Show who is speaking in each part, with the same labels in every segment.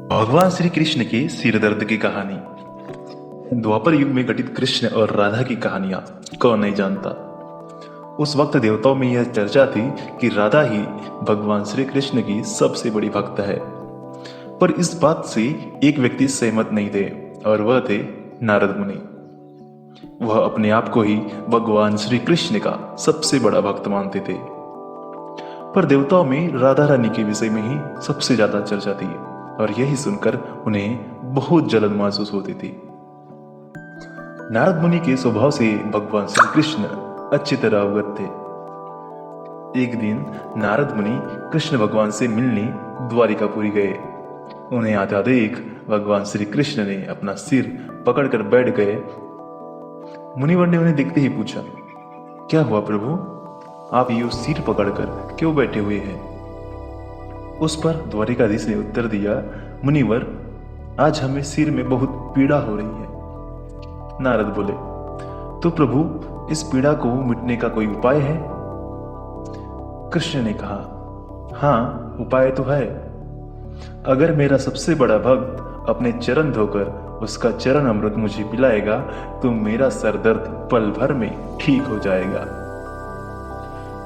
Speaker 1: भगवान श्री कृष्ण के सिर दर्द की कहानी। द्वापर युग में घटित कृष्ण और राधा की कहानियां कौन नहीं जानता। उस वक्त देवताओं में यह चर्चा थी कि राधा ही भगवान श्री कृष्ण की सबसे बड़ी भक्त है। पर इस बात से एक व्यक्ति सहमत नहीं थे और वह थे नारद मुनि। वह अपने आप को ही भगवान श्री कृष्ण का सबसे बड़ा भक्त मानते थे। पर देवताओं में राधा रानी के विषय में ही सबसे ज्यादा चर्चा थी और यही सुनकर उन्हें बहुत जलन महसूस होती थी। नारद मुनि के स्वभाव से भगवान श्री कृष्ण अच्छी तरह अवगत थे। एक दिन नारद मुनि कृष्ण भगवान से मिलने द्वारिकापुरी गए। उन्हें आता देख भगवान श्री कृष्ण ने अपना सिर पकड़कर बैठ गए। मुनिवर ने उन्हें देखते ही पूछा, क्या हुआ प्रभु, आप ये सिर पकड़कर क्यों बैठे हुए हैं? उस पर द्वारिकाधीश ने उत्तर दिया, मुनिवर, आज हमें सिर में बहुत पीड़ा हो रही है। नारद बोले, तो प्रभु इस पीड़ा को मिटने का कोई उपाय है? कृष्ण ने कहा, हाँ उपाय तो है। अगर मेरा सबसे बड़ा भक्त अपने चरण धोकर उसका चरण अमृत मुझे पिलाएगा तो मेरा सर दर्द पल भर में ठीक हो जाएगा।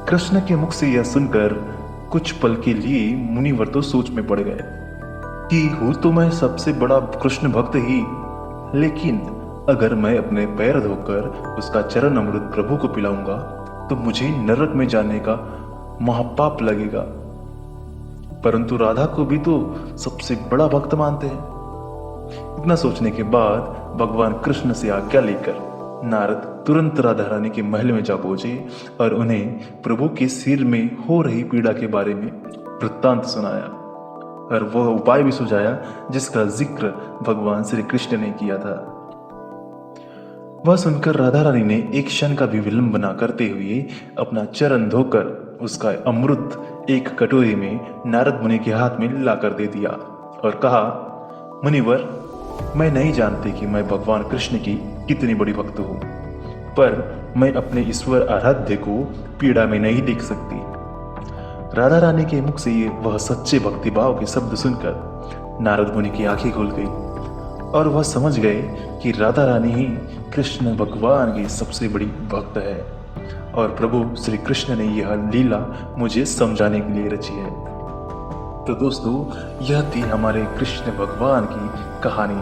Speaker 1: कृष्ण के मुख से यह सुनकर कुछ पल के लिए मुनिवर तो सोच में पड़ गए कि हूं तो मैं सबसे बड़ा कृष्ण भक्त ही, लेकिन अगर मैं अपने पैर धोकर उसका चरण अमृत प्रभु को पिलाऊंगा तो मुझे नरक में जाने का महापाप लगेगा। परंतु राधा को भी तो सबसे बड़ा भक्त मानते हैं। इतना सोचने के बाद भगवान कृष्ण से आज्ञा लेकर नारद तुरंत राधा रानी के महल में जा पहुंचे और उन्हें प्रभु के सिर में हो रही पीड़ा के बारे में वृत्तांत सुनाया और वह उपाय भी सुझाया जिसका जिक्र भगवान श्री कृष्ण ने किया था। वह सुनकर राधा रानी ने एक क्षण का भी विलंब न करते हुए अपना चरण धोकर उसका अमृत एक कटोरी में नारद मुनि के हाथ में लाकर दे दिया और कहा, मुनिवर, मैं नहीं जानती कि मैं भगवान कृष्ण की कितनी बड़ी भक्त हूं, पर मैं अपने ईश्वर आराध्य को पीड़ा में नहीं देख सकती। राधा रानी के मुख से ये वह सच्चे भक्तिभाव के शब्द सुनकर नारद मुनि की आंखें खुल गई और वह समझ गए कि राधा रानी ही कृष्ण भगवान की सबसे बड़ी भक्त है और प्रभु श्री कृष्ण ने यह लीला मुझे समझाने के लिए रची है। तो दोस्तों, यह थी हमारे कृष्ण भगवान की कहानी।